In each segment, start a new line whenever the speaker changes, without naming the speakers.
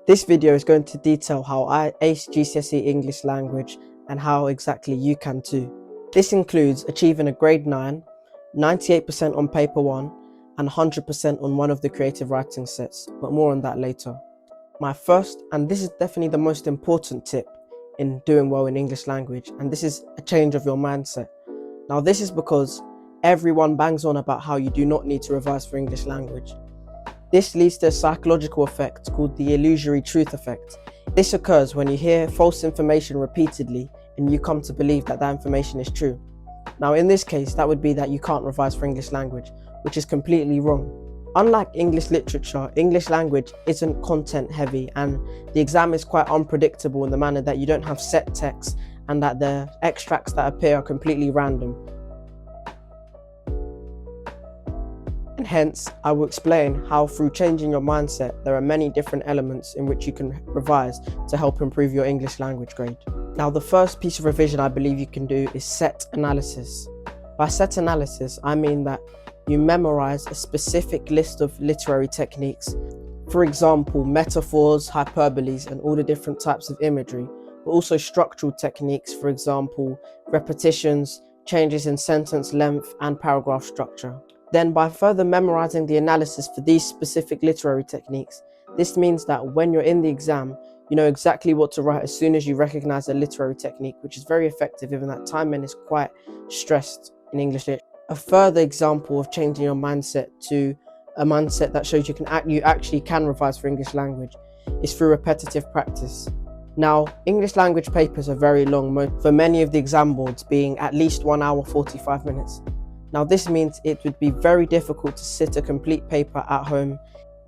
This video is going to detail how I aced GCSE English Language and how exactly you can too. This includes achieving a grade 9, 98% on paper 1 and 100% on one of the creative writing sets, but more on that later. My first, and this is definitely the most important tip in doing well in English language, and this is a change of your mindset. Now this is because everyone bangs on about how you do not need to revise for English language. This leads to a psychological effect called the illusory truth effect. This occurs when you hear false information repeatedly and you come to believe that that information is true. Now in this case, that would be that you can't revise for English language, which is completely wrong. Unlike English literature, English language isn't content heavy and the exam is quite unpredictable in the manner that you don't have set text and that the extracts that appear are completely random. And hence, I will explain how through changing your mindset, there are many different elements in which you can revise to help improve your English language grade. Now, the first piece of revision I believe you can do is set analysis. By set analysis, I mean that you memorize a specific list of literary techniques. For example, metaphors, hyperboles, and all the different types of imagery, but also structural techniques, for example, repetitions, changes in sentence length, and paragraph structure. Then by further memorizing the analysis for these specific literary techniques, this means that when you're in the exam, you know exactly what to write as soon as you recognize a literary technique, which is very effective given that time is quite stressed in English literature. A further example of changing your mindset to a mindset that shows you actually can revise for English language is through repetitive practice. Now, English language papers are very long, for many of the exam boards being at least 1 hour 45 minutes. Now this means it would be very difficult to sit a complete paper at home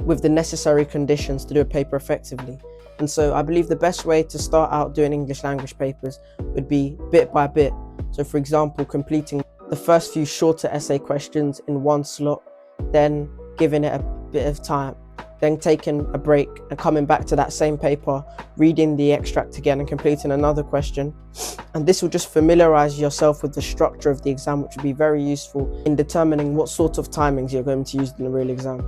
with the necessary conditions to do a paper effectively. And so I believe the best way to start out doing English language papers would be bit by bit. So for example, completing the first few shorter essay questions in one slot, then giving it a bit of time, then taking a break and coming back to that same paper, reading the extract again and completing another question. And this will just familiarize yourself with the structure of the exam, which will be very useful in determining what sort of timings you're going to use in a real exam.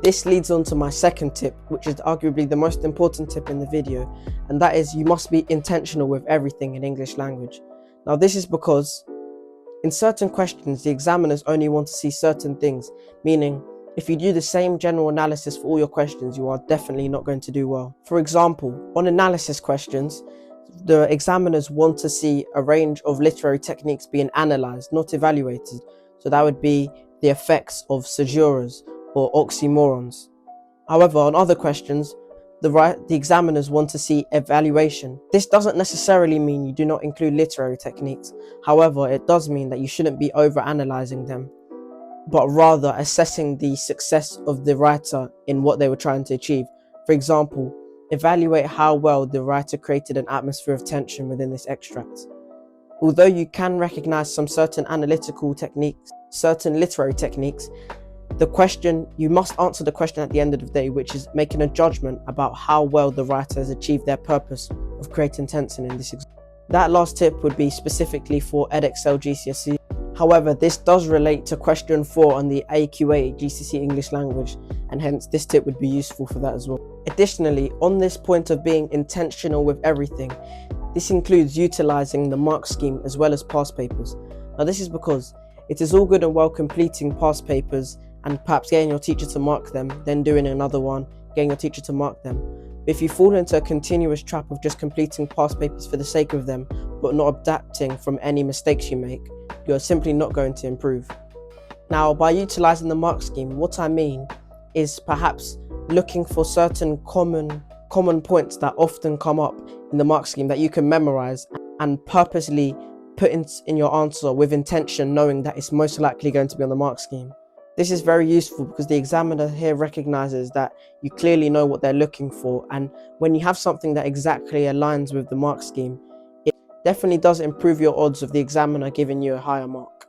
This leads on to my second tip, which is arguably the most important tip in the video, and that is you must be intentional with everything in English language. Now this is because in certain questions, the examiners only want to see certain things, meaning if you do the same general analysis for all your questions, you are definitely not going to do well. For example, on analysis questions, the examiners want to see a range of literary techniques being analysed, not evaluated. So that would be the effects of caesuras or oxymorons. However, on other questions, the examiners want to see evaluation. This doesn't necessarily mean you do not include literary techniques. However, it does mean that you shouldn't be over-analysing them, but rather assessing the success of the writer in what they were trying to achieve. For example, evaluate how well the writer created an atmosphere of tension within this extract. Although you can recognize some certain analytical techniques, certain literary techniques, you must answer the question at the end of the day, which is making a judgment about how well the writer has achieved their purpose of creating tension in this exam. That last tip would be specifically for Edexcel GCSE. However, this does relate to question 4 on the AQA GCSE English Language, and hence this tip would be useful for that as well. Additionally, on this point of being intentional with everything, this includes utilizing the mark scheme as well as past papers. Now this is because it is all good and well completing past papers and perhaps getting your teacher to mark them, then doing another one, getting your teacher to mark them. But if you fall into a continuous trap of just completing past papers for the sake of them, but not adapting from any mistakes you make, you're simply not going to improve. Now, by utilizing the mark scheme, what I mean is perhaps looking for certain common points that often come up in the mark scheme that you can memorize and purposely put in your answer with intention, knowing that it's most likely going to be on the mark scheme. This is very useful because the examiner here recognizes that you clearly know what they're looking for, and when you have something that exactly aligns with the mark scheme, it definitely does improve your odds of the examiner giving you a higher mark.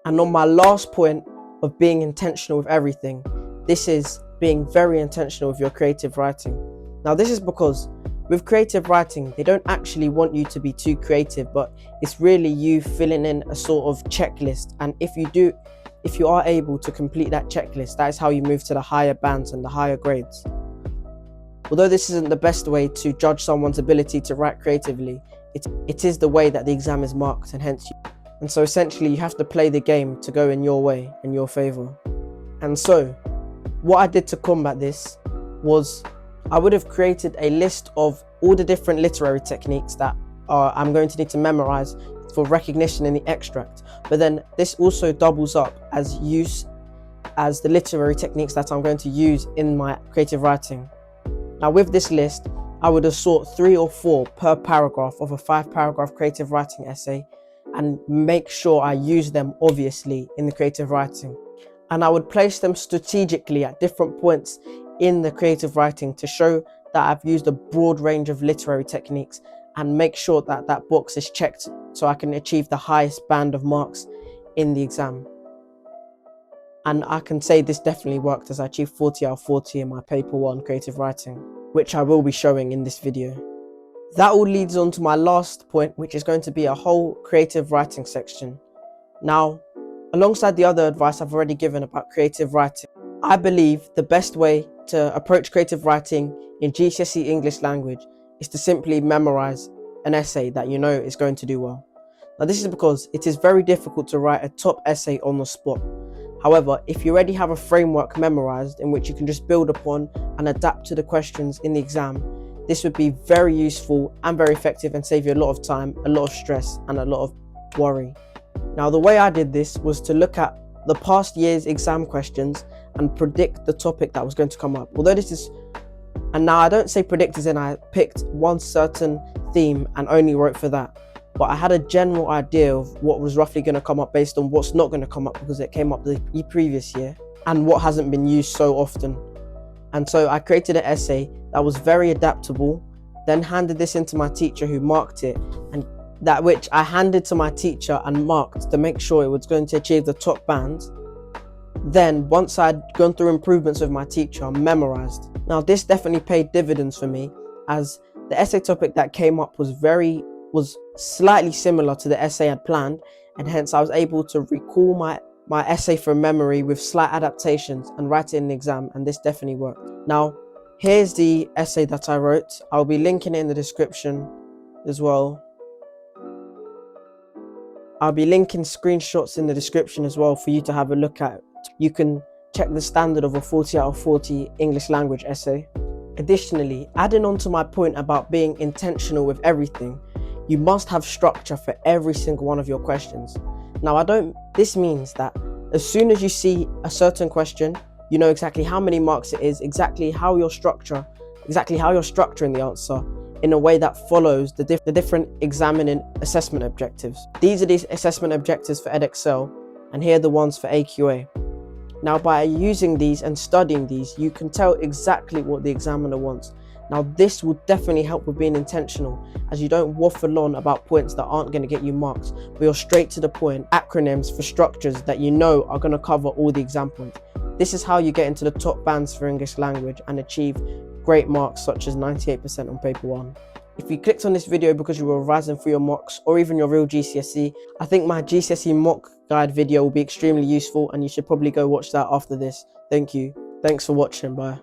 And on my last point of being intentional with everything, this is being very intentional with your creative writing. Now this is because with creative writing, they don't actually want you to be too creative, but it's really you filling in a sort of checklist, and if you are able to complete that checklist, that is how you move to the higher bands and the higher grades. Although this isn't the best way to judge someone's ability to write creatively, it is the way that the exam is marked, and so essentially you have to play the game to go in your way, in your favour. And so what I did to combat this was I would have created a list of all the different literary techniques that I'm going to need to memorize for recognition in the extract, but then this also doubles up as the literary techniques that I'm going to use in my creative writing. Now with this list, I would have sought 3 or 4 per paragraph of a 5-paragraph creative writing essay and make sure I use them obviously in the creative writing. And I would place them strategically at different points in the creative writing to show that I've used a broad range of literary techniques and make sure that that box is checked so I can achieve the highest band of marks in the exam. And I can say this definitely worked, as I achieved 40 out of 40 in my paper 1 creative writing, which I will be showing in this video. That all leads on to my last point, which is going to be a whole creative writing section. Now, alongside the other advice I've already given about creative writing, I believe the best way to approach creative writing in GCSE English Language is to simply memorize an essay that you know is going to do well. Now this is because it is very difficult to write a top essay on the spot. However, if you already have a framework memorized in which you can just build upon and adapt to the questions in the exam, this would be very useful and very effective and save you a lot of time, a lot of stress and a lot of worry. Now the way I did this was to look at the past year's exam questions and predict the topic that was going to come up. And now I don't say predict as in I picked one certain theme and only wrote for that, but I had a general idea of what was roughly going to come up based on what's not going to come up because it came up the previous year and what hasn't been used so often. And so I created an essay that was very adaptable, then handed this into my teacher who marked it, and that which I handed to my teacher and marked to make sure it was going to achieve the top band. Then once I'd gone through improvements with my teacher, I memorized. Now this definitely paid dividends for me, as the essay topic that came up was slightly similar to the essay I'd planned, and hence I was able to recall my essay from memory with slight adaptations and write it in the exam, and this definitely worked. Now here's the essay that I wrote. I'll be linking it in the description as well. I'll be linking screenshots in the description as well for you to have a look at. You can check the standard of a 40 out of 40 English language essay. Additionally, adding on to my point about being intentional with everything, you must have structure for every single one of your questions. Now this means that as soon as you see a certain question, you know exactly how many marks it is, exactly how you're structuring the answer in a way that follows the different examining assessment objectives. These are these assessment objectives for Edexcel, and here are the ones for AQA. Now by using these and studying these, you can tell exactly what the examiner wants. Now this will definitely help with being intentional, as you don't waffle on about points that aren't going to get you marks, but you're straight to the point, acronyms for structures that you know are going to cover all the exam points. This is how you get into the top bands for English language and achieve great marks such as 98% on paper 1. If you clicked on this video because you were revising for your mocks or even your real GCSE, I think my GCSE mock guide video will be extremely useful, and you should probably go watch that after this. Thank you. Thanks for watching. Bye.